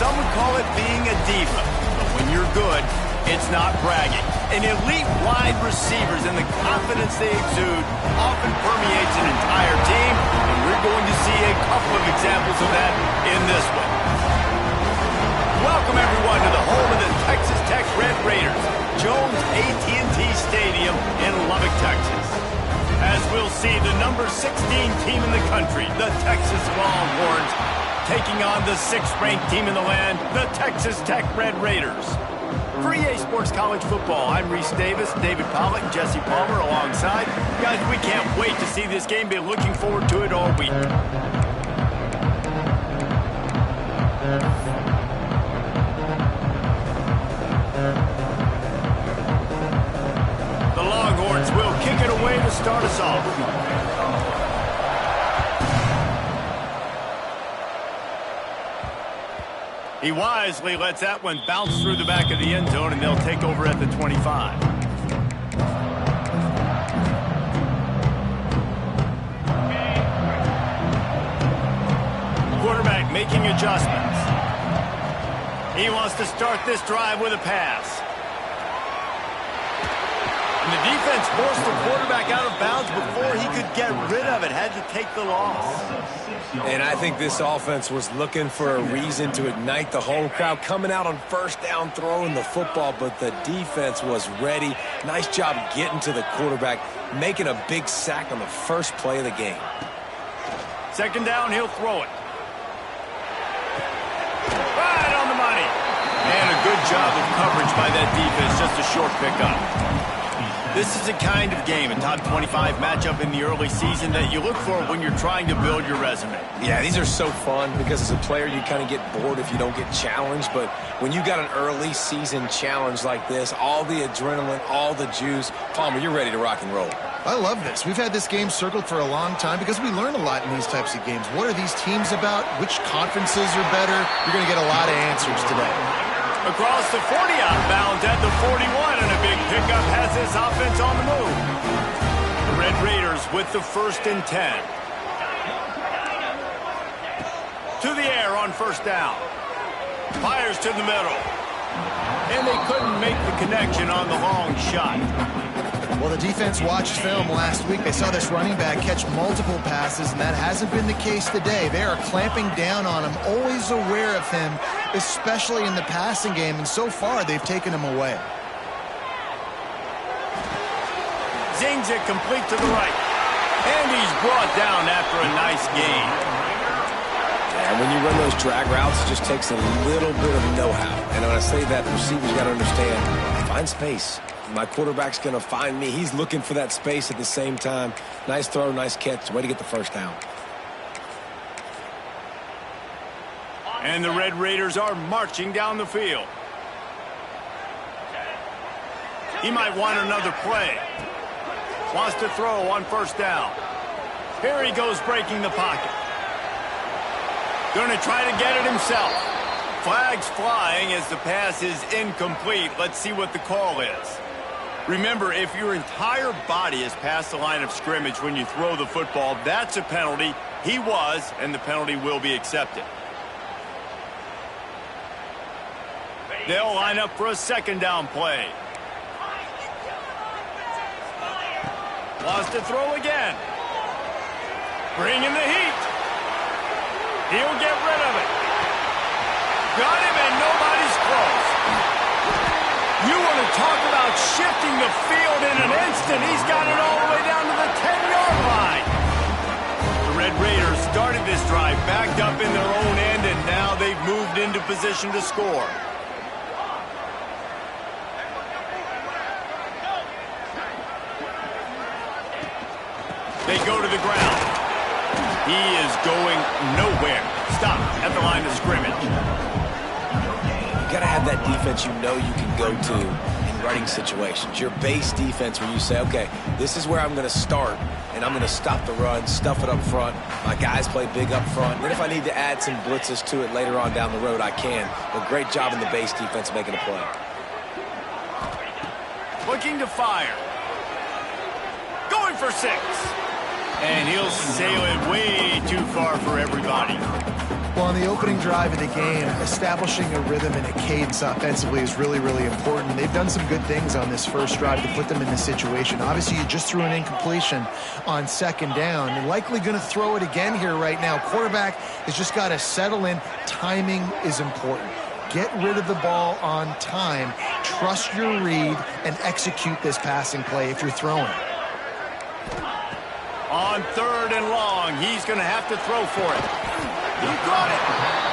some would call it being a diva. But when you're good, it's not bragging. And elite wide receivers and the confidence they exude often permeates an entire team, and we're going to see a couple of examples of that in this one. Welcome, everyone, to the home of the Texas Tech Red Raiders, Jones AT&T Stadium in Lubbock, Texas. As we'll see, the number 16 team in the country, the Texas Longhorns, taking on the 6th-ranked team in the land, the Texas Tech Red Raiders. For EA Sports College Football, I'm Reese Davis, David Pollack, Jesse Palmer alongside. Guys, we can't wait to see this game. Been looking forward to it all week. The Longhorns will kick it away to start us off. He wisely lets that one bounce through the back of the end zone, and they'll take over at the 25. Quarterback making adjustments. He wants to start this drive with a pass. And the defense forced the quarterback out of bounds before he could get rid of it. Had to take the loss. And I think this offense was looking for a reason to ignite the home crowd, coming out on first down, throwing the football, but the defense was ready. Nice job getting to the quarterback, making a big sack on the first play of the game. Second down, he'll throw it. Right on the money. And a good job of coverage by that defense, just a short pickup. This is the kind of game, a top 25 matchup in the early season that you look for when you're trying to build your resume. Yeah, these are so fun because as a player you kind of get bored if you don't get challenged, but when you got an early season challenge like this, all the adrenaline, all the juice, Palmer, you're ready to rock and roll. I love this. We've had this game circled for a long time because we learn a lot in these types of games. What are these teams about? Which conferences are better? You're going to get a lot of answers today. Across the 40 outbound at the 41, and a big pickup has this offense on the move. The Red Raiders with the 1st and 10. To the air on first down. Fires to the middle. And they couldn't make the connection on the long shot. Well, the defense watched film last week. They saw this running back catch multiple passes, and that hasn't been the case today. They are clamping down on him, always aware of him, especially in the passing game, and so far they've taken him away. Zings it complete to the right. And he's brought down after a nice gain. And when you run those drag routes, it just takes a little bit of know-how. And when I say that, the receivers got to understand, find space. My quarterback's going to find me. He's looking for that space at the same time. Nice throw, nice catch. Way to get the first down. And the Red Raiders are marching down the field. He might want another play. Wants to throw on first down. Here he goes breaking the pocket. Going to try to get it himself. Flags flying as the pass is incomplete. Let's see what the call is. Remember, if your entire body is past the line of scrimmage when you throw the football, that's a penalty. He was, and the penalty will be accepted. They'll line up for a second down play. Wants to throw again. Bring in the heat. He'll get rid of it. Got him, and nobody's close. You want to talk about shifting the field in an instant. He's got it all the way down to the 10-yard line. The Red Raiders started this drive backed up in their own end, and now they've moved into position to score. They go to the ground. He is going nowhere. Stop at the line of scrimmage. You got to have that defense you know you can go to in running situations. Your base defense where you say, okay, this is where I'm going to start, and I'm going to stop the run, stuff it up front. My guys play big up front. And if I need to add some blitzes to it later on down the road, I can. But great job in the base defense making a play. Looking to fire. Going for 6. And he'll sail it way too far for everybody. Well, on the opening drive of the game, establishing a rhythm and a cadence offensively is really, really important. They've done some good things on this first drive to put them in this situation. Obviously, you just threw an incompletion on second down. You're likely going to throw it again here right now. Quarterback has just got to settle in. Timing is important. Get rid of the ball on time. Trust your read and execute this passing play if you're throwing it. On 3rd and long, he's going to have to throw for it. He got it.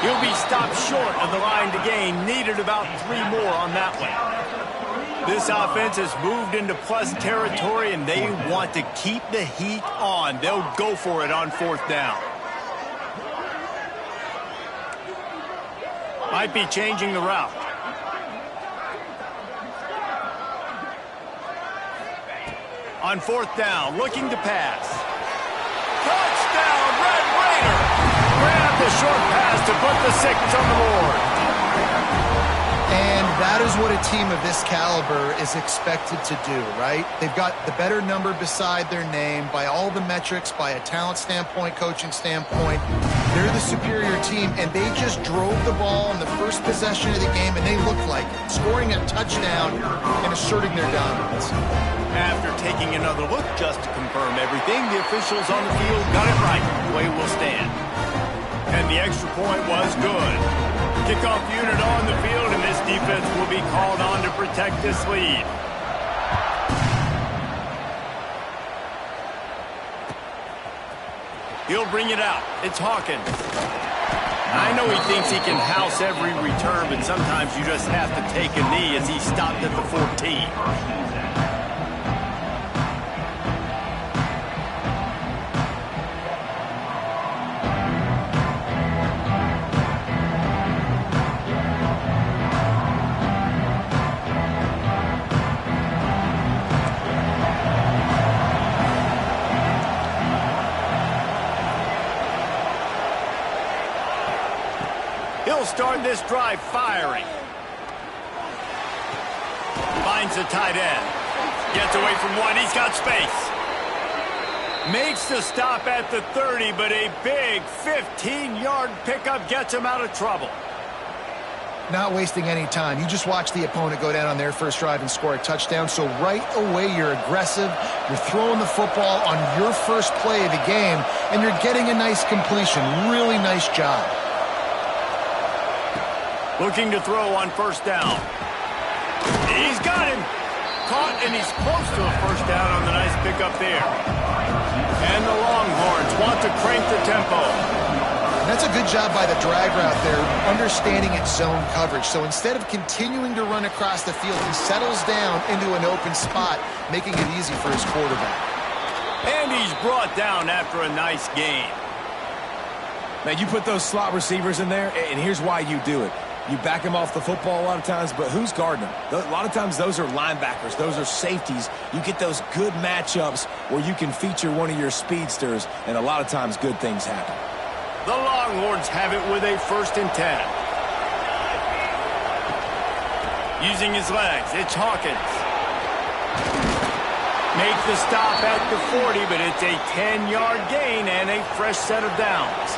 He'll be stopped short of the line to gain. Needed about 3 more on that one. This offense has moved into plus territory, and they want to keep the heat on. They'll go for it on 4th down. Might be changing the route. On 4th down, looking to pass. Touchdown, Red Raider! Grab the short pass to put the 6 on the board. And that is what a team of this caliber is expected to do, right? They've got the better number beside their name by all the metrics, by a talent standpoint, coaching standpoint. They're the superior team, and they just drove the ball in the first possession of the game, and they looked like scoring a touchdown and asserting their dominance. After taking another look just to confirm everything, the officials on the field got it right. The way will stand. And the extra point was good. Kickoff unit on the field, and this defense will be called on to protect this lead. He'll bring it out. It's Hawkins. I know he thinks he can house every return, but sometimes you just have to take a knee as he stopped at the 14. He'll start this drive firing. Finds the tight end. Gets away from one. He's got space. Makes the stop at the 30, but a big 15-yard pickup gets him out of trouble. Not wasting any time. You just watch the opponent go down on their first drive and score a touchdown. So right away, you're aggressive. You're throwing the football on your first play of the game, and you're getting a nice completion. Really nice job. Looking to throw on 1st down. He's got him. Caught, and he's close to a 1st down on the nice pickup there. And the Longhorns want to crank the tempo. That's a good job by the drag route there, understanding its zone coverage. So instead of continuing to run across the field, he settles down into an open spot, making it easy for his quarterback. And he's brought down after a nice gain. Man, you put those slot receivers in there, and here's why you do it. You back them off the football a lot of times, but who's guarding them? A lot of times those are linebackers. Those are safeties. You get those good matchups where you can feature one of your speedsters, and a lot of times good things happen. The Longhorns have it with a 1st and 10. Using his legs, it's Hawkins. Make the stop at the 40, but it's a 10-yard gain and a fresh set of downs.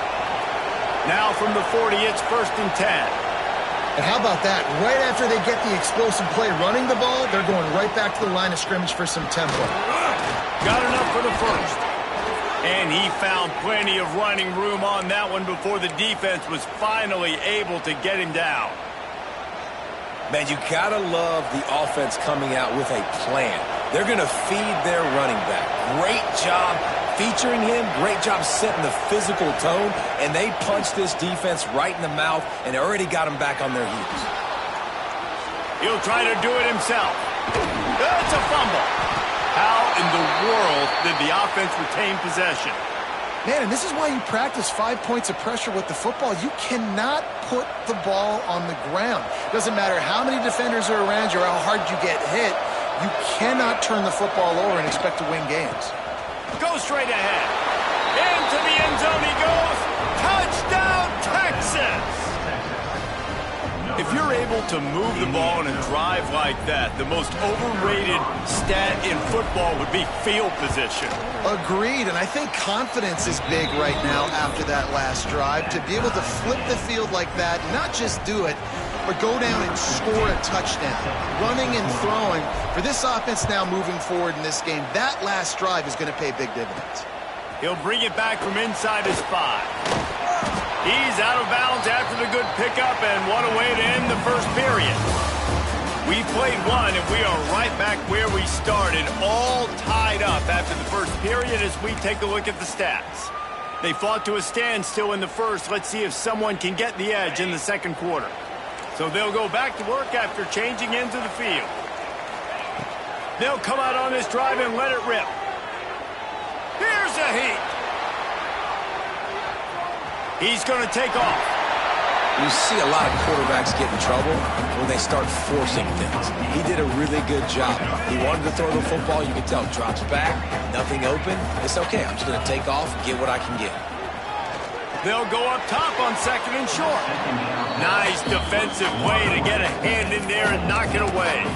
Now from the 40, it's 1st and 10. And how about that? Right after they get the explosive play running the ball, they're going right back to the line of scrimmage for some tempo. Got enough for the 1st. And he found plenty of running room on that one before the defense was finally able to get him down. Man, you gotta love the offense coming out with a plan. They're gonna feed their running back. Great job featuring him, great job setting the physical tone, and they punched this defense right in the mouth and already got them back on their heels. He'll try to do it himself. It's a fumble. How in the world did the offense retain possession? Man, and this is why you practice 5 points of pressure with the football. You cannot put the ball on the ground. Doesn't matter how many defenders are around you or how hard you get hit. You cannot turn the football over and expect to win games. Go straight ahead. Into the end zone he goes. Touchdown, Texas! A you're able to move the ball in a drive like that, the most overrated stat in football would be field position. Agreed, and I think confidence is big right now after that last drive. To be able to flip the field like that, not just do it, but go down and score a touchdown. Running and throwing. For this offense now moving forward in this game, that last drive is going to pay big dividends. He'll bring it back from inside his 5. He's out of bounds after the good pickup, and what a way to end the first period. We played one, and we are right back where we started, all tied up after the first period as we take a look at the stats. They fought to a standstill in the first. Let's see if someone can get the edge in the second quarter. So they'll go back to work after changing into the field. They'll come out on this drive and let it rip. Here's a heat. He's going to take off. You see a lot of quarterbacks get in trouble when they start forcing things. He did a really good job. He wanted to throw the football. You can tell. Drops back, nothing open. It's okay. I'm just going to take off, get what I can get. They'll go up top on second and short. Nice defensive play to get a hand in there and knock it away.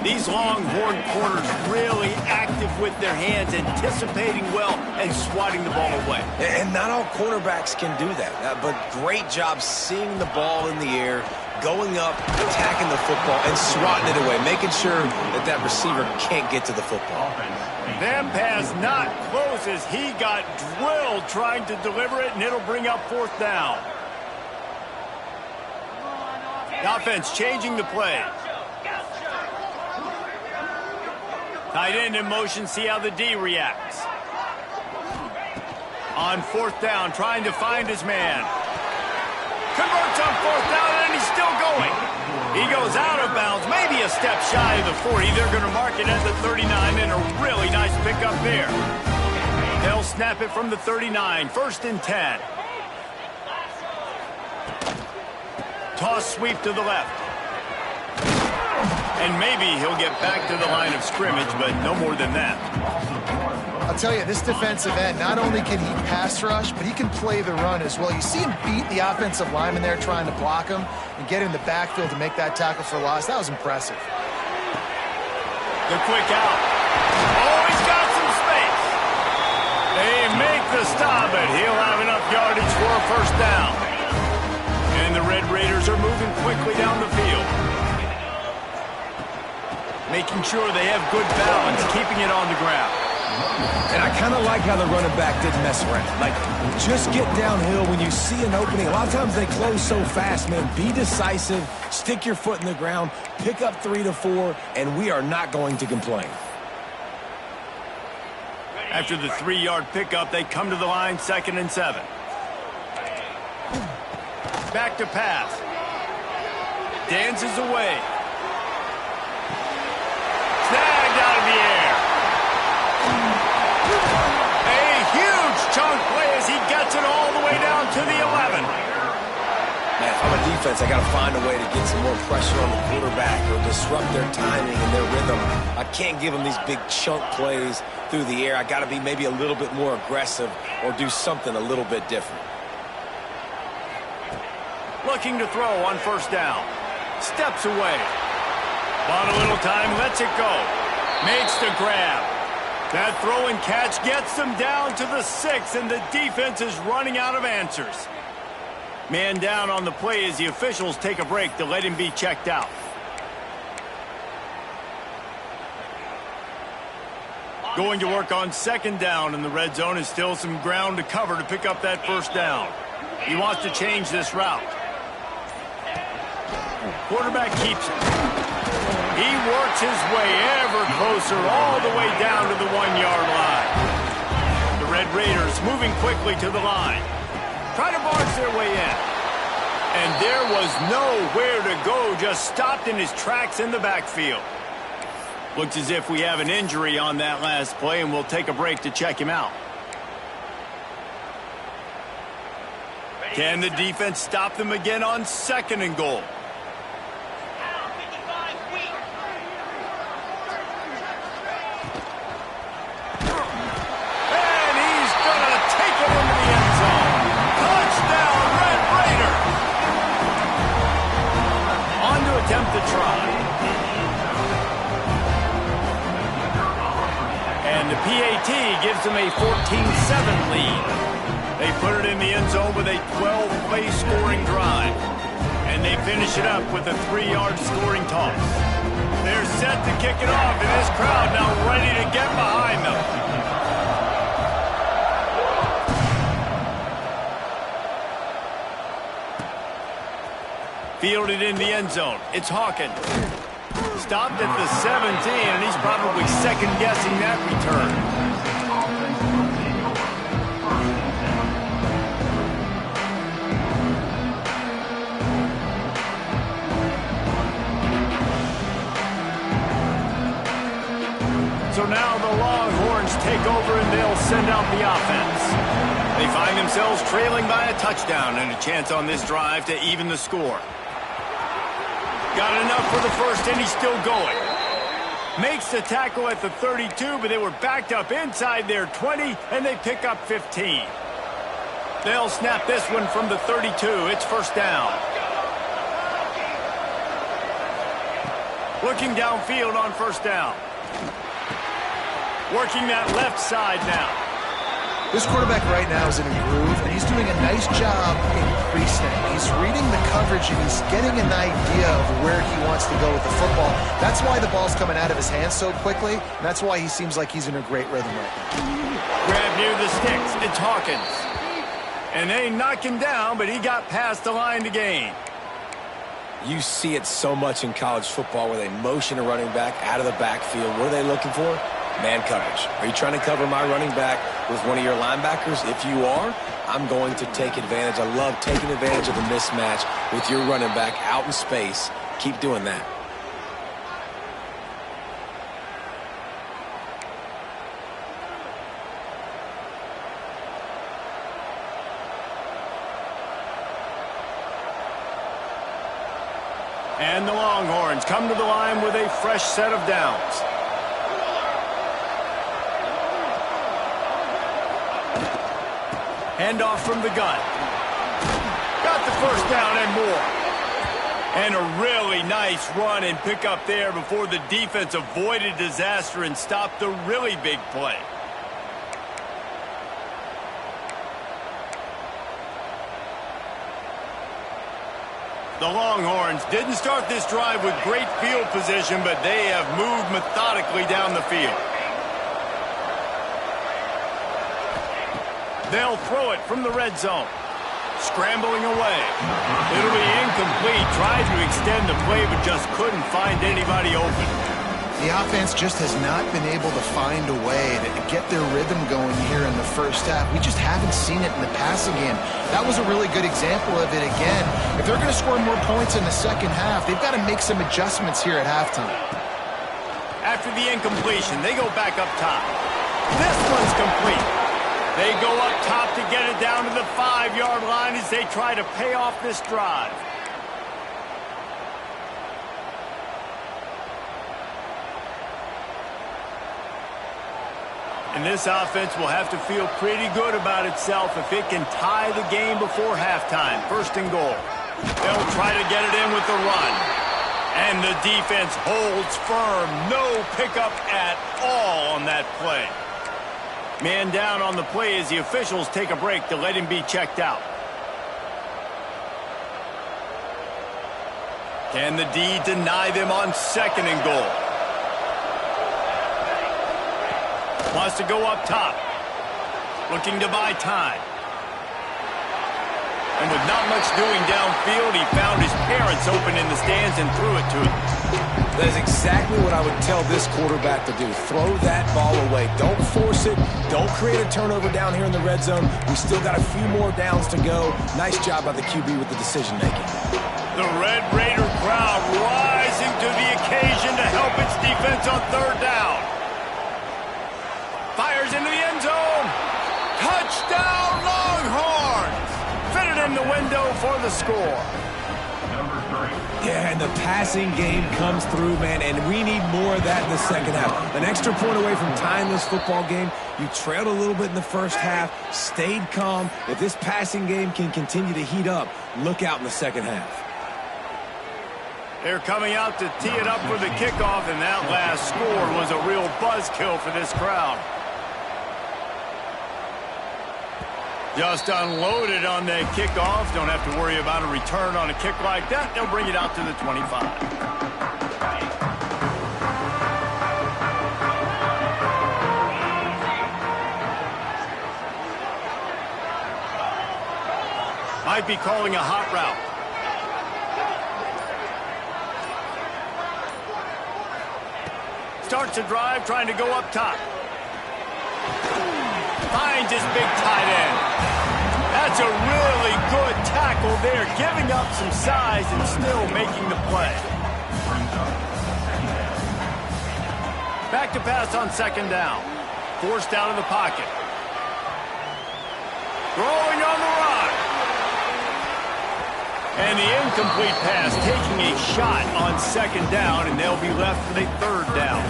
These Longhorn corners really active with their hands, anticipating well and swatting the ball away. And not all quarterbacks can do that, but great job seeing the ball in the air, going up, attacking the football, and swatting it away, making sure that that receiver can't get to the football. Them pass not close as he got drilled trying to deliver it, and it'll bring up 4th down. The offense changing the play. Tight end in motion, see how the D reacts. On 4th down, trying to find his man. Converts on 4th down, and he's still going. He goes out of bounds, maybe a step shy of the 40. They're going to mark it at the 39, and a really nice pickup there. They'll snap it from the 39, 1st and 10. Toss sweep to the left. And maybe he'll get back to the line of scrimmage, but no more than that. I'll tell you, this defensive end, not only can he pass rush, but he can play the run as well. You see him beat the offensive lineman there trying to block him and get in the backfield to make that tackle for loss. That was impressive. The quick out. Oh, he's got some space. They make the stop, but he'll have enough yardage for a 1st down. And the Red Raiders are moving quickly down the field. Making sure they have good balance, keeping it on the ground. And I kind of like how the running back didn't mess around. Like, just get downhill when you see an opening. A lot of times they close so fast, man. Be decisive, stick your foot in the ground, pick up 3 to 4, and we are not going to complain. After the 3-yard pickup, they come to the line, 2nd and 7. Back to pass. Dances away. Snagged out of the air. A huge chunk play as he gets it all the way down to the 11. Man, if I'm a defense, I got to find a way to get some more pressure on the quarterback or disrupt their timing and their rhythm. I can't give them these big chunk plays through the air. I got to be maybe a little bit more aggressive or do something a little bit different. Looking to throw on 1st down. Steps away. Bought a little time, lets it go. Makes the grab. That throw and catch gets them down to the 6, and the defense is running out of answers. Man down on the play as the officials take a break to let him be checked out. Going to work on 2nd down, and the red zone is still some ground to cover to pick up that 1st down. He wants to change this route. Quarterback keeps it. He works his way ever closer all the way down to the 1-yard line. The Red Raiders moving quickly to the line. Try to barge their way in. And there was nowhere to go, just stopped in his tracks in the backfield. Looks as if we have an injury on that last play, and we'll take a break to check him out. Can the defense stop them again on 2nd and goal? And the PAT gives them a 14-7 lead. They put it in the end zone with a 12-play scoring drive. And they finish it up with a 3-yard scoring toss. They're set to kick it off, and this crowd now ready to get behind them. Fielded in the end zone. It's Hawkins. Stopped at the 17, and he's probably second-guessing that return. So now the Longhorns take over, and they'll send out the offense. They find themselves trailing by a touchdown and a chance on this drive to even the score. Got enough for the first, and he's still going. Makes the tackle at the 32, but they were backed up inside their 20, and they pick up 15. They'll snap this one from the 32. It's first down. Looking downfield on first down. Working that left side now. This quarterback right now is in a groove, and he's doing a nice job in pre-snap. He's reading the coverage, and he's getting an idea of where he wants to go with the football. That's why the ball's coming out of his hands so quickly, and that's why he seems like he's in a great rhythm right now. Grab near the sticks. It's Hawkins. And they knock him down, but he got past the line to gain. You see it so much in college football where they motion a running back out of the backfield. What are they looking for? Man coverage. Are you trying to cover my running back with one of your linebackers? If you are, I'm going to take advantage. I love taking advantage of the mismatch with your running back out in space. Keep doing that. And the Longhorns come to the line with a fresh set of downs. Handoff from the gun. Got the first down and more. And a really nice run and pick up there before the defense avoided disaster and stopped the really big play. The Longhorns didn't start this drive with great field position, but they have moved methodically down the field. They'll throw it from the red zone. Scrambling away. It'll be incomplete. Tried to extend the play, but just couldn't find anybody open. The offense just has not been able to find a way to get their rhythm going here in the first half. We just haven't seen it in the passing game. That was a really good example of it again. If they're going to score more points in the second half, they've got to make some adjustments here at halftime. After the incompletion, they go back up top. This one's complete. They go up top to get it down to the 5-yard line as they try to pay off this drive. And this offense will have to feel pretty good about itself if it can tie the game before halftime. First and goal. They'll try to get it in with the run. And the defense holds firm. No pickup at all on that play. Man down on the play as the officials take a break to let him be checked out. Can the D deny them on second and goal? Wants to go up top. Looking to buy time. And with not much doing downfield, he found his parents open in the stands and threw it to him. That is exactly what I would tell this quarterback to do. Throw that ball away. Don't force it. Don't create a turnover down here in the red zone. We still got a few more downs to go. Nice job by the QB with the decision-making. The Red Raider crowd rising to the occasion to help its defense on third down. Fires into the end zone. Touchdown, Longhorns! Fitted in the window for the score. Yeah, and the passing game comes through, man, and we need more of that in the second half. An extra point away from tying this football game. You trailed a little bit in the first half, stayed calm. If this passing game can continue to heat up, look out in the second half. They're coming out to tee it up for the kickoff, and that last score was a real buzzkill for this crowd. Just unloaded on that kickoff. Don't have to worry about a return on a kick like that. They'll bring it out to the 25. Might be calling a hot route. Starts a drive, trying to go up top. Finds his big tight end. That's a really good tackle there, giving up some size and still making the play. Back to pass on second down. Forced out of the pocket. Throwing on the run. And the incomplete pass, taking a shot on second down, and they'll be left with a third down.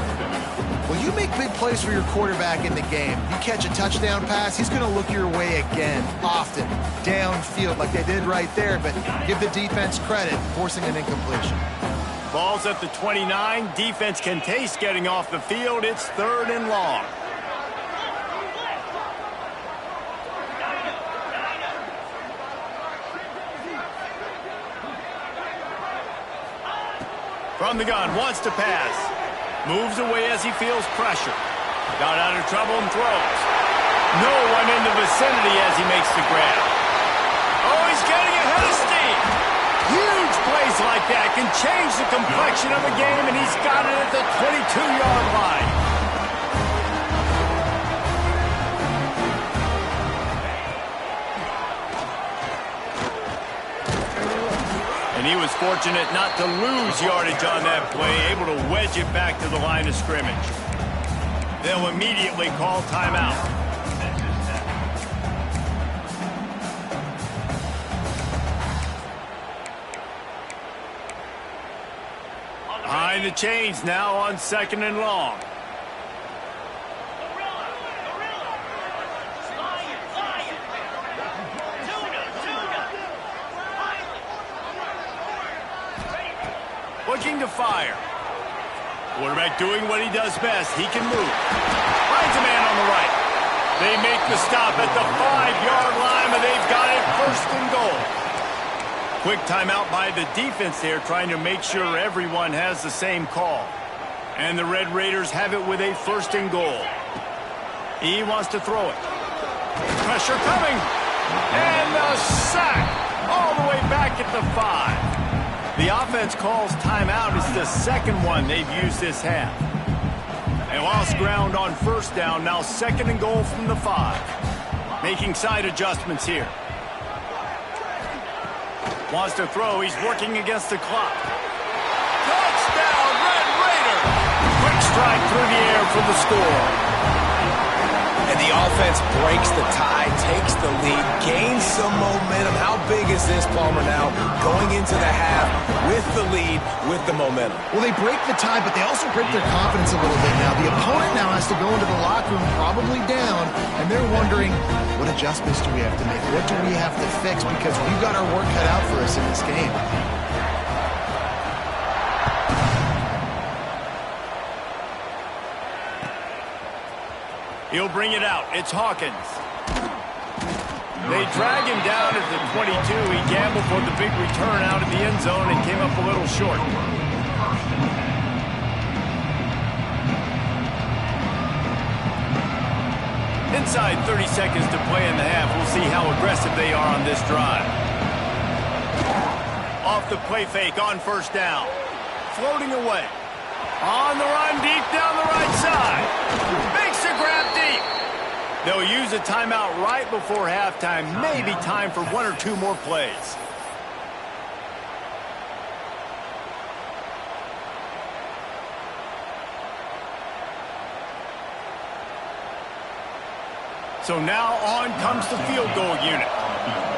Well, you make big plays for your quarterback in the game. You catch a touchdown pass, he's going to look your way again, often, downfield like they did right there, but give the defense credit, forcing an incompletion. Ball's at the 29. Defense can taste getting off the field. It's third and long. From the gun, wants to pass. Moves away as he feels pressure. Got out of trouble and throws. No one in the vicinity as he makes the grab. Oh, he's getting ahead of steam. Huge plays like that can change the complexion of a game, and he's got it at the 22-yard line. And he was fortunate not to lose yardage on that play, able to wedge it back to the line of scrimmage. They'll immediately call timeout. Behind the chains now on second and long. Looking to fire. Quarterback doing what he does best. He can move. Finds a man on the right. They make the stop at the 5-yard line, but they've got it first and goal. Quick timeout by the defense there, trying to make sure everyone has the same call. And the Red Raiders have it with a first and goal. He wants to throw it. Pressure coming. And the sack all the way back at the 5. The offense calls timeout. It's the second one they've used this half. They lost ground on first down. Now second and goal from the 5. Making side adjustments here. Wants to throw. He's working against the clock. Touchdown, Red Raider! Quick strike through the air for the score. And the offense breaks the tie, takes the lead, gains some momentum. How big is this, Palmer, now? Going into the half with the lead, with the momentum. Well, they break the tie, but they also break their confidence a little bit now. The opponent now has to go into the locker room probably down, and they're wondering, what adjustments do we have to make? What do we have to fix? Because we've got our work cut out for us in this game. He'll bring it out. It's Hawkins. They drag him down at the 22. He gambled for the big return out of the end zone and came up a little short. Inside 30 seconds to play in the half. We'll see how aggressive they are on this drive. Off the play fake on first down. Floating away. On the run deep down the right side. Makes a grab deep. They'll use a timeout right before halftime. Maybe time for one or two more plays. So now on comes the field goal unit.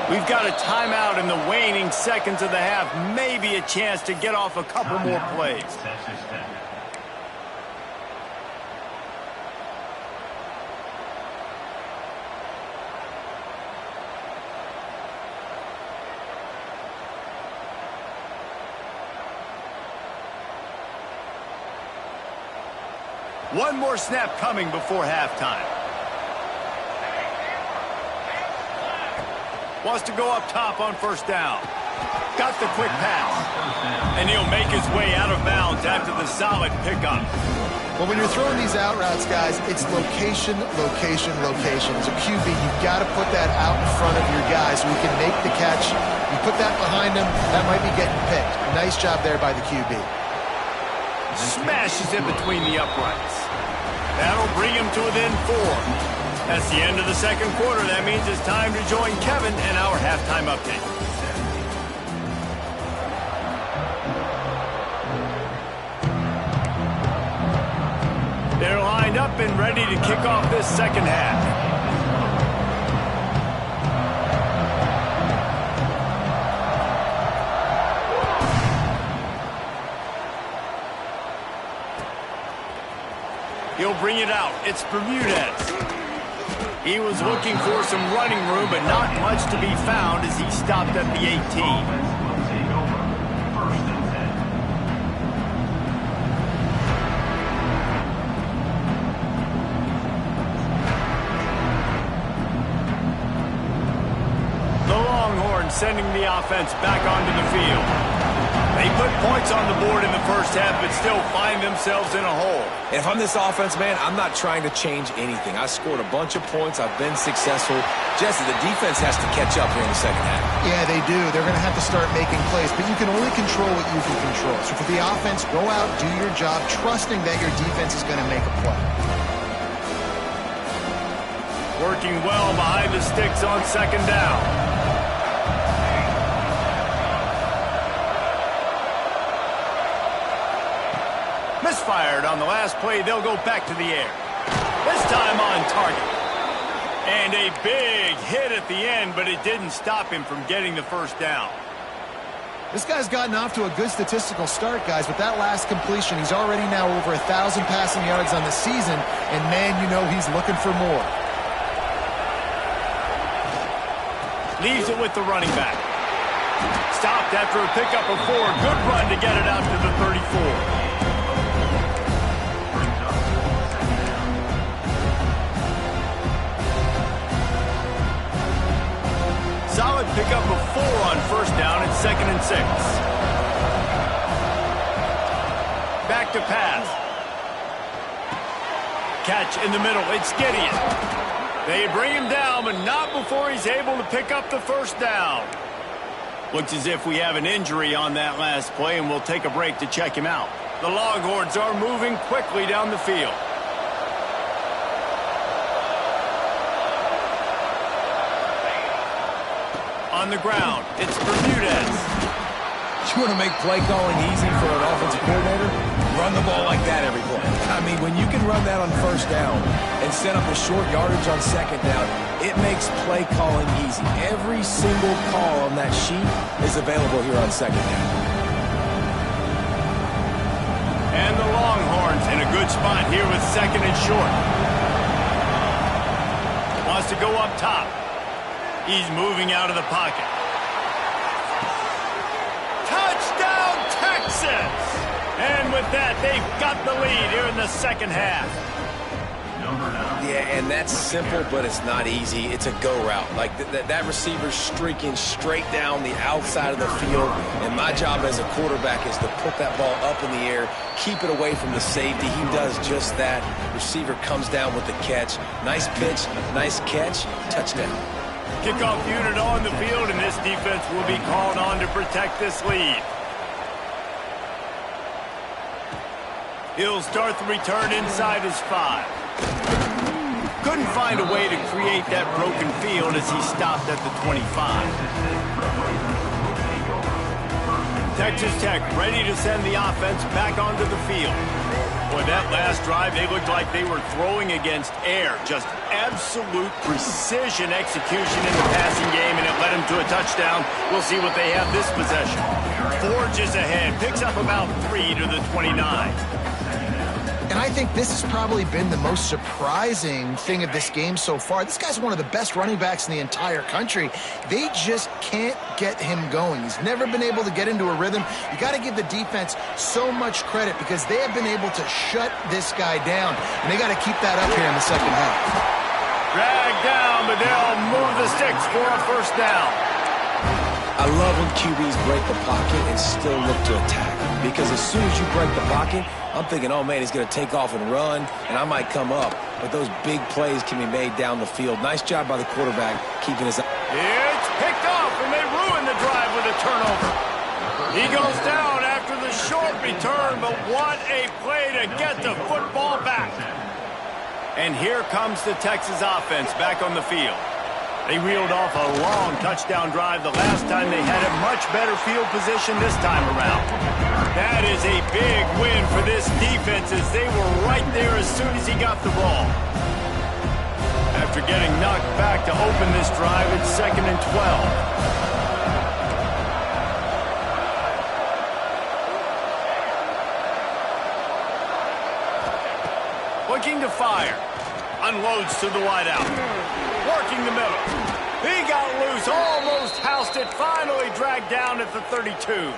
We've got a timeout in the waning seconds of the half. Maybe a chance to get off a couple more plays. One more snap coming before halftime. Wants to go up top on first down. Got the quick pass. And he'll make his way out of bounds after the solid pickup. Well, when you're throwing these out routes, guys, it's location, location, location. As a QB, you've got to put that out in front of your guys so he can make the catch. You put that behind him, that might be getting picked. Nice job there by the QB. Smashes it between the uprights. That'll bring him to within 4. That's the end of the second quarter. That means it's time to join Kevin and our halftime update. They're lined up and ready to kick off this second half. He'll bring it out. It's Bermudez. He was looking for some running room, but not much to be found as he stopped at the 18. Sending the offense back onto the field. They put points on the board in the first half, but still find themselves in a hole. If I'm this offense, man, I'm not trying to change anything. I scored a bunch of points. I've been successful. Jesse, the defense has to catch up here in the second half. Yeah, they do. They're going to have to start making plays, but you can only control what you can control. So for the offense, go out, do your job, trusting that your defense is going to make a play. Working well behind the sticks on second down. Misfired on the last play. They'll go back to the air. This time on target. And a big hit at the end, but it didn't stop him from getting the first down. This guy's gotten off to a good statistical start, guys. With that last completion, he's already now over 1,000 passing yards on the season. And, man, you know he's looking for more. Leaves it with the running back. Stopped after a pickup of 4. Good run to get it out to the 34. Solid pickup of 4 on first down and 2nd and 6. Back to pass. Catch in the middle. It's Gideon. They bring him down, but not before he's able to pick up the first down. Looks as if we have an injury on that last play, and we'll take a break to check him out. The Longhorns are moving quickly down the field. On the ground, it's Bermudez. You want to make play calling easy for an offensive coordinator? Run the ball like that every play. I mean, when you can run that on first down and set up a short yardage on second down, it makes play calling easy. Every single call on that sheet is available here on second down. And the Longhorns in a good spot here with 2nd and short. Wants to go up top. He's moving out of the pocket. Touchdown, Texas! And with that, they've got the lead here in the second half. Yeah, and that's simple, but it's not easy. It's a go route. Like that receiver's streaking straight down the outside of the field, and my job as a quarterback is to put that ball up in the air, keep it away from the safety. He does just that. Receiver comes down with the catch. Nice pitch, nice catch, touchdown. Kickoff unit on the field, and this defense will be called on to protect this lead. He'll start the return inside his 5. Couldn't find a way to create that broken field as he stopped at the 25. Texas Tech ready to send the offense back onto the field. Boy, that last drive, they looked like they were throwing against air. Just absolute precision execution in the passing game, and it led them to a touchdown. We'll see what they have this possession. Forges ahead, picks up about 3 to the 29. And I think this has probably been the most surprising thing of this game so far. This guy's one of the best running backs in the entire country. They just can't get him going. He's never been able to get into a rhythm. You got to give the defense so much credit because they have been able to shut this guy down. And they got to keep that up here in the second half. Drag down, but they'll move the sticks for a first down. I love when QBs break the pocket and still look to attack. Because as soon as you break the pocket, I'm thinking, oh, man, he's going to take off and run, and I might come up. But those big plays can be made down the field. Nice job by the quarterback keeping his... It's picked off, and they ruin the drive with a turnover. He goes down after the short return, but what a play to get the football back. And here comes the Texas offense back on the field. They reeled off a long touchdown drive the last time. They had a much better field position this time around. That is a big win for this defense as they were right there as soon as he got the ball. After getting knocked back to open this drive, it's 2nd and 12. Looking to fire. Unloads to the wideout. Working the middle. He got loose, almost housed it, finally dragged down at the 32.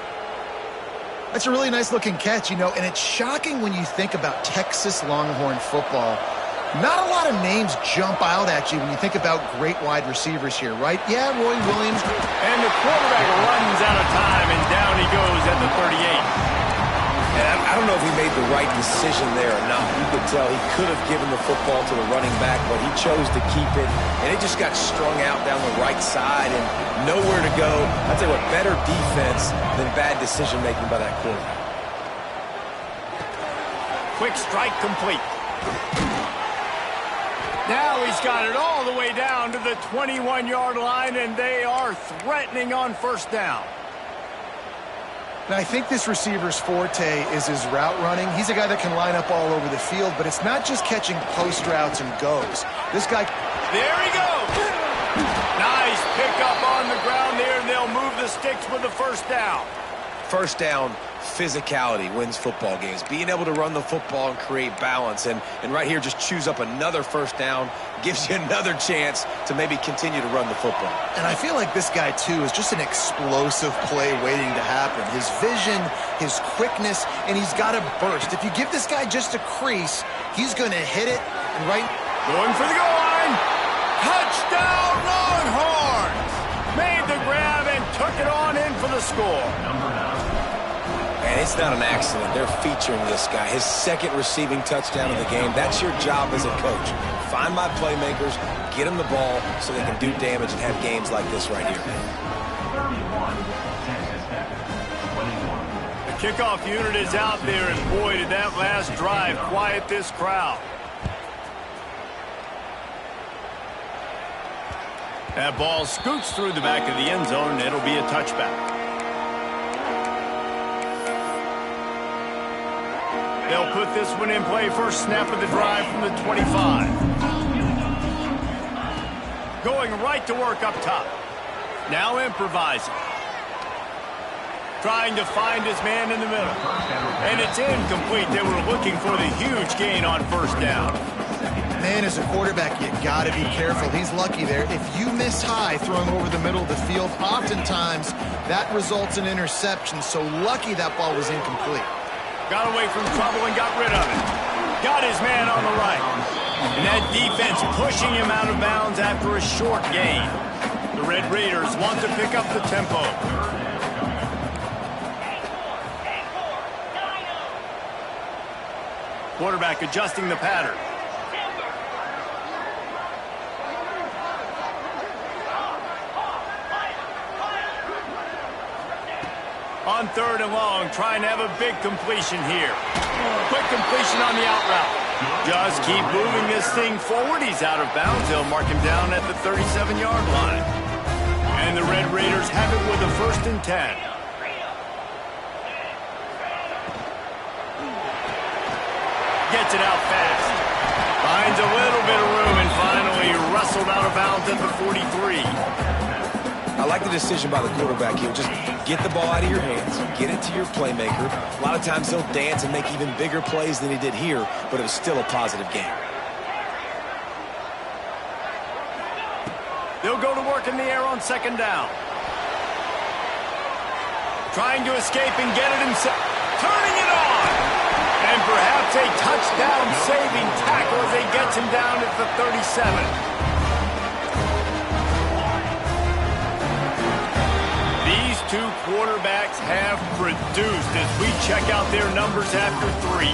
That's a really nice-looking catch, you know, and it's shocking when you think about Texas Longhorn football. Not a lot of names jump out at you when you think about great wide receivers here, right? Yeah, Roy Williams. And the quarterback runs out of time, and down he goes at the 38. I don't know if he made the right decision there or not. You could tell he could have given the football to the running back, but he chose to keep it, and it just got strung out down the right side and nowhere to go. I'll tell you what, better defense than bad decision-making by that quarterback. Quick strike complete. Now he's got it all the way down to the 21-yard line, and they are threatening on first down. And I think this receiver's forte is his route running. He's a guy that can line up all over the field, but it's not just catching post routes and goes. This guy... There he goes! Nice pickup on the ground there, and they'll move the sticks with the first down. First down, physicality wins football games. Being able to run the football and create balance. And right here, just choose up another first down, gives you another chance to maybe continue to run the football. And I feel like this guy, too, is just an explosive play waiting to happen. His vision, his quickness, and he's got a burst. If you give this guy just a crease, he's going to hit it and right... Going for the goal line. Touchdown, Longhorns! Made the grab and took it on in for the score. And it's not an accident. They're featuring this guy. His second receiving touchdown of the game. That's your job as a coach. Find my playmakers, get them the ball so they can do damage and have games like this right here. The kickoff unit is out there, and boy, did that last drive quiet this crowd. That ball scoots through the back of the end zone, and it'll be a touchback. They'll put this one in play. First snap of the drive from the 25. Going right to work up top. Now improvising. Trying to find his man in the middle. And it's incomplete. They were looking for the huge gain on first down. Man, as a quarterback, you got to be careful. He's lucky there. If you miss high throwing over the middle of the field, oftentimes that results in interception. So lucky that ball was incomplete. Got away from trouble and got rid of it. Got his man on the right. And that defense pushing him out of bounds after a short gain. The Red Raiders want to pick up the tempo. Quarterback adjusting the pattern. On third and long, trying to have a big completion here. Quick completion on the out route. Just keep moving this thing forward. He's out of bounds. They'll mark him down at the 37-yard line. And the Red Raiders have it with a 1st and 10. Gets it out fast. Finds a little bit of room and finally wrestled out of bounds at the 43. I like the decision by the quarterback here. Just get the ball out of your hands, get it to your playmaker. A lot of times he'll dance and make even bigger plays than he did here, but it was still a positive game. They'll go to work in the air on second down. Trying to escape and get it himself. Turning it on. And perhaps a touchdown-saving tackle as he gets him down at the 37. These two quarterbacks have produced as we check out their numbers after 3.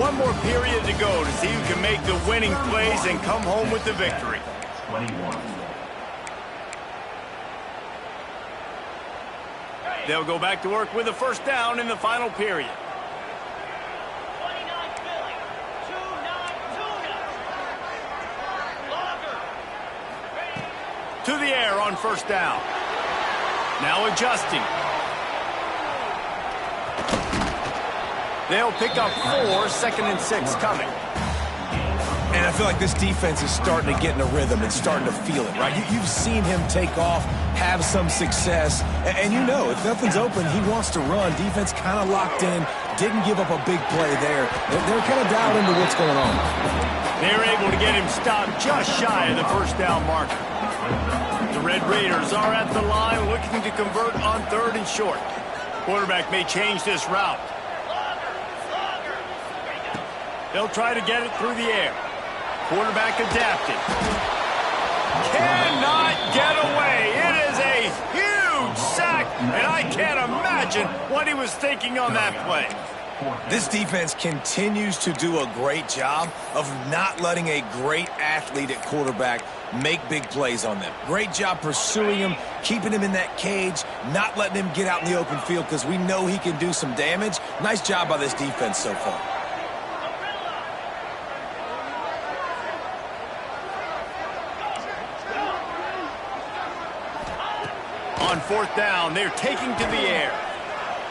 One more period to go to see who can make the winning plays and come home with the victory. 21. They'll go back to work with a first down in the final period. To the air on first down. Now adjusting. They'll pick up 4, 2nd and 6 coming. And I feel like this defense is starting to get in a rhythm and starting to feel it, right? You've seen him take off, have some success, and you know if nothing's open, he wants to run. Defense kind of locked in, didn't give up a big play there. They're kind of dialed into what's going on. They're able to get him stopped just shy of the first down marker. The Red Raiders are at the line looking to convert on 3rd and short. Quarterback may change this route. They'll try to get it through the air. Quarterback adapted. Cannot get away. It is a huge sack, and I can't imagine what he was thinking on that play. This defense continues to do a great job of not letting a great athlete at quarterback make big plays on them. Great job pursuing him, keeping him in that cage, not letting him get out in the open field because we know he can do some damage. Nice job by this defense so far. On 4th down, they're taking to the air.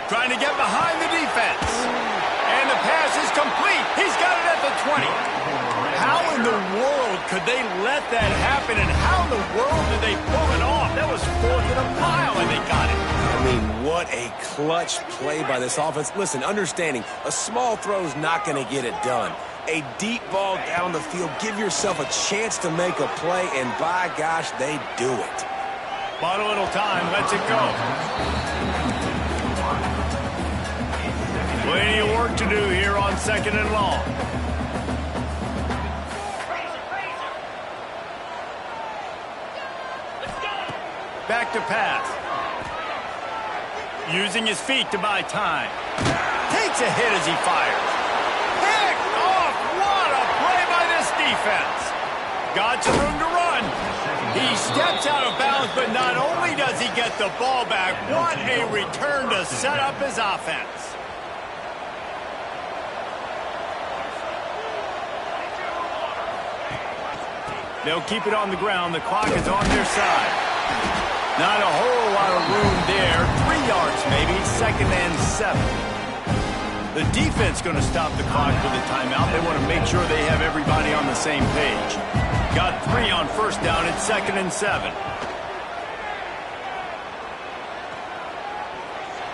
Trying to get behind the defense. And the pass is complete. He's got it at the 20. How in the world could they let that happen, and how in the world did they pull it off? That was 4th and a mile, and they got it. I mean, what a clutch play by this offense. Listen, understanding, a small throw is not going to get it done. A deep ball down the field, give yourself a chance to make a play, and by gosh, they do it. Bought a little time, lets it go. Plenty of work to do here on 2nd and long. Back to pass. Using his feet to buy time. Takes a hit as he fires. Picked off! What a play by this defense. Got some room to run. He steps out of bounds, but not only does he get the ball back, what a return to set up his offense. They'll keep it on the ground. The clock is on their side. Not a whole lot of room there. 3 yards maybe, 2nd and 7. The defense going to stop the clock with a timeout. They want to make sure they have everybody on the same page. Got 3 on first down at 2nd and 7.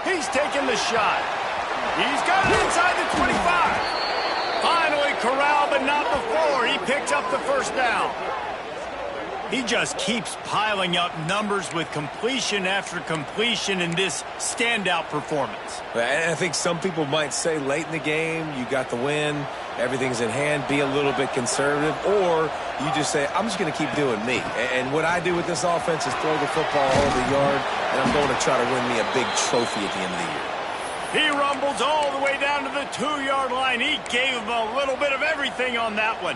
He's taking the shot. He's got it inside the 25. Finally corralled, but not before. He picks up the first down. He just keeps piling up numbers with completion after completion in this standout performance. And I think some people might say late in the game, you got the win, everything's in hand, be a little bit conservative, or you just say, I'm just going to keep doing me. And what I do with this offense is throw the football all over the yard, and I'm going to try to win me a big trophy at the end of the year. He rumbles all the way down to the 2-yard line. He gave him a little bit of everything on that one.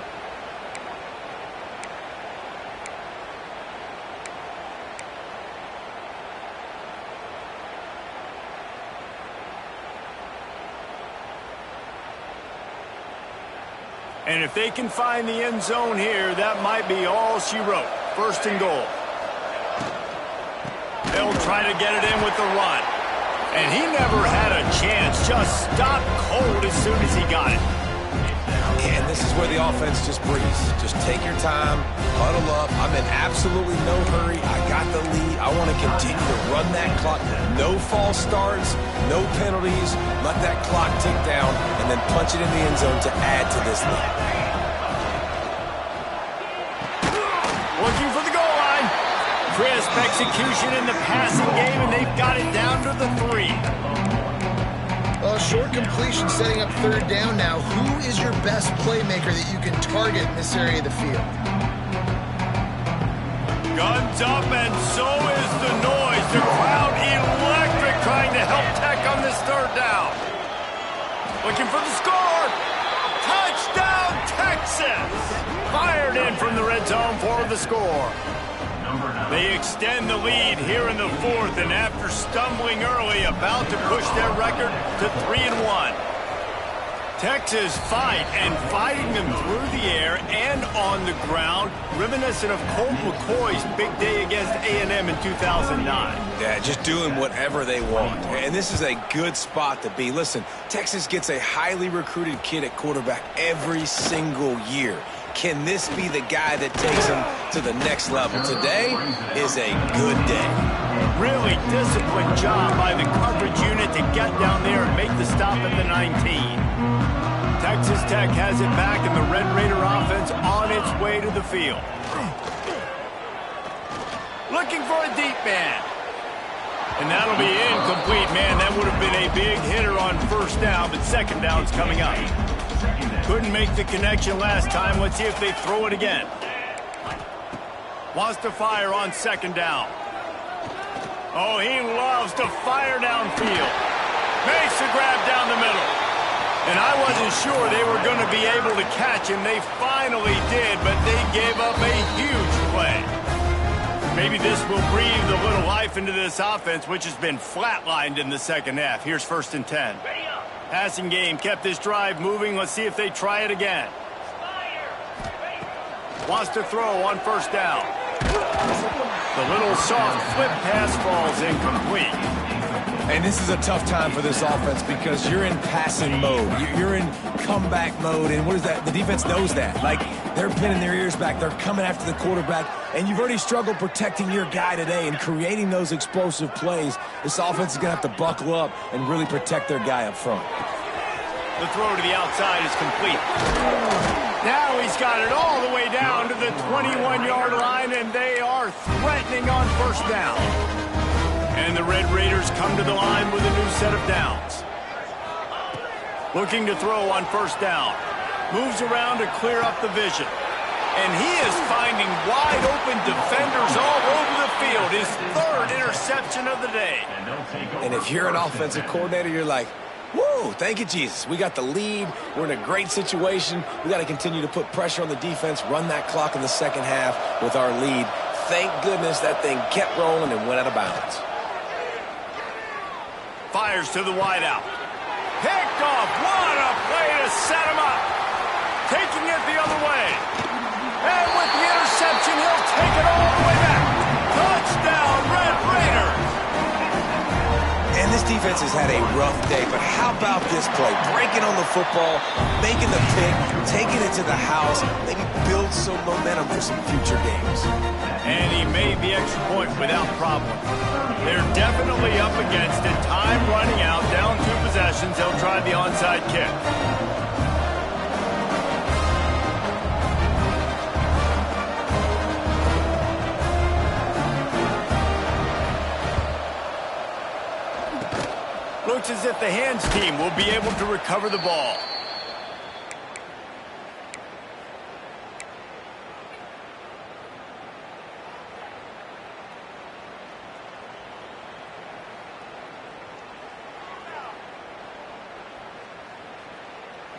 And if they can find the end zone here, that might be all she wrote. 1st and goal. They'll try to get it in with the run. And he never had a chance. Just stopped cold as soon as he got it. And this is where the offense just breathes. Just take your time, huddle up. I'm in absolutely no hurry. I got the lead. I want to continue to run that clock. No false starts, no penalties. Let that clock tick down and then punch it in the end zone to add to this lead. Looking for the goal line. Crisp execution in the passing game, and they've got it down to the 3. Well, short completion setting up third down now. Who is your best playmaker that you can target in this area of the field? Guns up, and so is the noise. The crowd electric trying to help Tech on this third down. Looking for the score. Touchdown, Texas! Fired in from the red zone for the score. They extend the lead here in the 4th, and after stumbling early, about to push their record to 3-1. Texas fighting them through the air and on the ground, reminiscent of Colt McCoy's big day against A&M in 2009. Yeah, just doing whatever they want. And this is a good spot to be. Listen, Texas gets a highly recruited kid at quarterback every single year. Can this be the guy that takes them to the next level? Today is a good day. Really disciplined job by the coverage unit to get down there and make the stop at the 19. Texas Tech has it back, and the Red Raider offense on its way to the field. Looking for a deep man. And that'll be incomplete, man. That would have been a big hitter on first down, but second down's coming up. Couldn't make the connection last time. Let's see if they throw it again. Wants to fire on second down. Oh, he loves to fire downfield. Makes the grab down the middle. And I wasn't sure they were going to be able to catch him. They finally did, but they gave up a huge play. Maybe this will breathe a little life into this offense, which has been flatlined in the second half. Here's 1st and 10. Passing game kept this drive moving. Let's see if they try it again. Wants to throw on first down. The little soft flip pass falls incomplete. And this is a tough time for this offense because you're in passing mode. You're in comeback mode. And what is that? The defense knows that. Like, they're pinning their ears back. They're coming after the quarterback. And you've already struggled protecting your guy today and creating those explosive plays. This offense is going to have to buckle up and really protect their guy up front. The throw to the outside is complete. Now he's got it all the way down to the 21-yard line, and they are threatening on first down. And the Red Raiders come to the line with a new set of downs. Looking to throw on first down. Moves around to clear up the vision. And he is finding wide open defenders all over the field. His 3rd interception of the day. And if you're an offensive coordinator, you're like, whoa, thank you, Jesus. We got the lead. We're in a great situation. We got to continue to put pressure on the defense, run that clock in the second half with our lead. Thank goodness that thing kept rolling and went out of bounds. Fires to the wideout. Picked off. What a play to set him up. Taking it the other way. And with the interception, he'll take it all the way back. Touchdown, Red Raiders. And this defense has had a rough day, but how about this play? Breaking on the football, making the pick, taking it to the house, maybe build some momentum for some future games. And he made the extra point without problem. They're definitely up against it. Time running out, down 2 possessions. They'll try the onside kick. Looks as if the hands team will be able to recover the ball.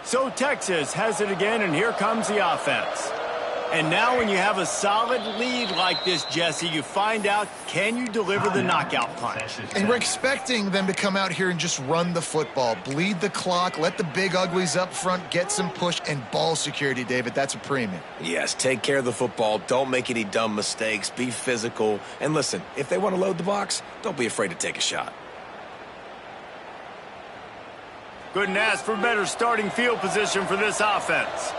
So Texas has it again, and here comes the offense. And now when you have a solid lead like this, Jesse, you find out, can you deliver the knockout punch? And we're expecting them to come out here and just run the football, bleed the clock, let the big uglies up front get some push and ball security, David. That's a premium. Yes, take care of the football. Don't make any dumb mistakes. Be physical. And listen, if they want to load the box, don't be afraid to take a shot. Couldn't ask for better starting field position for this offense.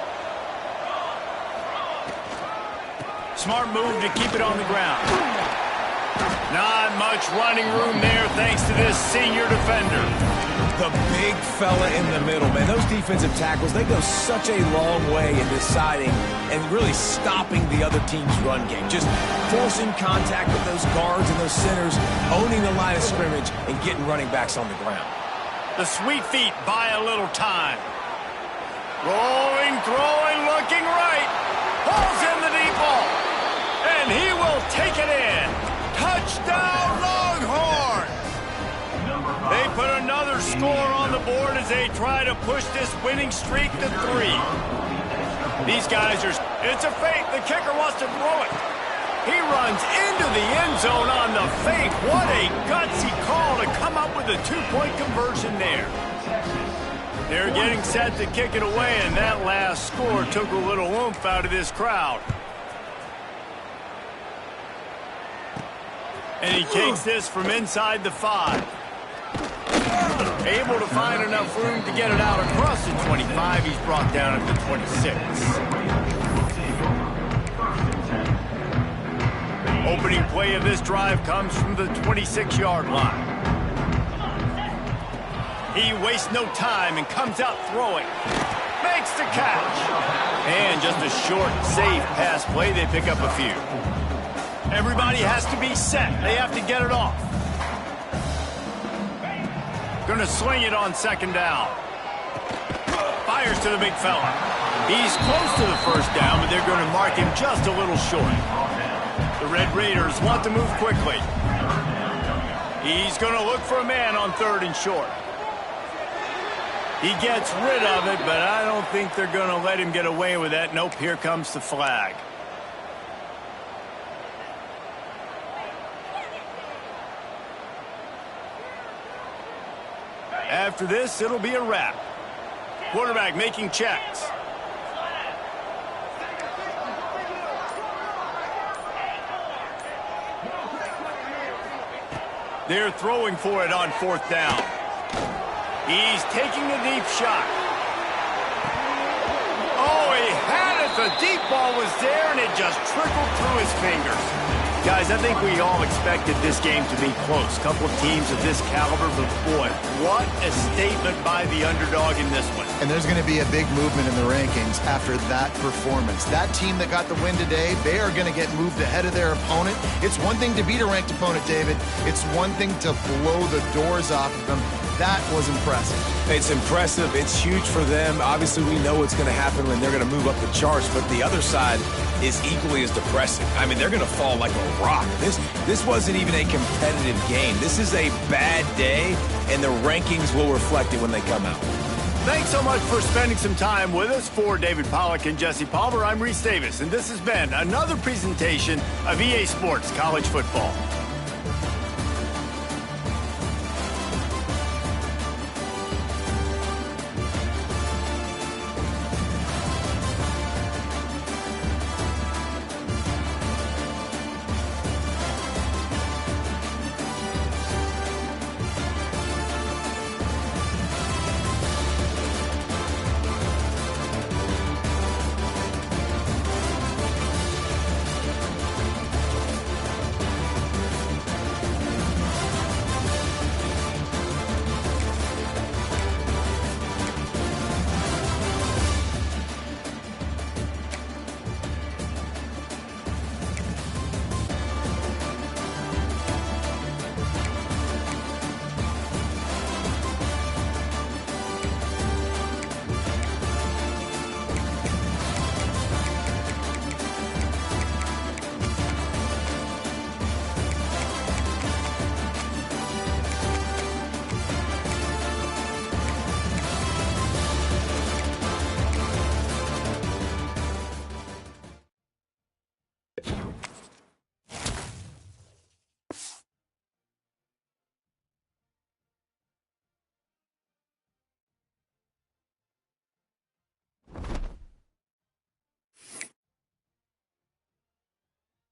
Smart move to keep it on the ground. Not much running room there thanks to this senior defender. The big fella in the middle, man. Those defensive tackles, they go such a long way in deciding and really stopping the other team's run game. Just forcing contact with those guards and those centers, owning the line of scrimmage, and getting running backs on the ground. The sweet feet buy a little time. Rolling, throwing, looking right. Pulls in the deep ball. And he will take it in. Touchdown, Longhorn! They put another score on the board as they try to push this winning streak to 3. These guys are... It's a fake. The kicker wants to throw it. He runs into the end zone on the fake. What a gutsy call to come up with a 2-point conversion there. They're getting set to kick it away, and that last score took a little oomph out of this crowd. And he takes this from inside the 5. Able to find enough room to get it out across the 25. He's brought down at the 26. Opening play of this drive comes from the 26-yard line. He wastes no time and comes out throwing. Makes the catch. And just a short, safe pass play. They pick up a few. Everybody has to be set. They have to get it off. Gonna swing it on second down. Fires to the big fella. He's close to the first down, but they're gonna mark him just a little short. The Red Raiders want to move quickly. He's gonna look for a man on 3rd and short. He gets rid of it, but I don't think they're gonna let him get away with that. Nope, here comes the flag. After this, it'll be a wrap. Quarterback making checks. They're throwing for it on 4th down. He's taking a deep shot. Oh, he had it. The deep ball was there, and it just trickled through his fingers. Guys, I think we all expected this game to be close. Couple of teams of this caliber, but boy, what a statement by the underdog in this one. And there's going to be a big movement in the rankings after that performance. That team that got the win today, they are going to get moved ahead of their opponent. It's one thing to beat a ranked opponent, David. It's one thing to blow the doors off of them. That was impressive. It's impressive. It's huge for them. Obviously, we know what's going to happen when they're going to move up the charts, but the other side is equally as depressing. I mean, they're going to fall like a rock. This wasn't even a competitive game. This is a bad day, and the rankings will reflect it when they come out. Thanks so much for spending some time with us. For David Pollack and Jesse Palmer, I'm Reese Davis, and this has been another presentation of EA Sports College Football.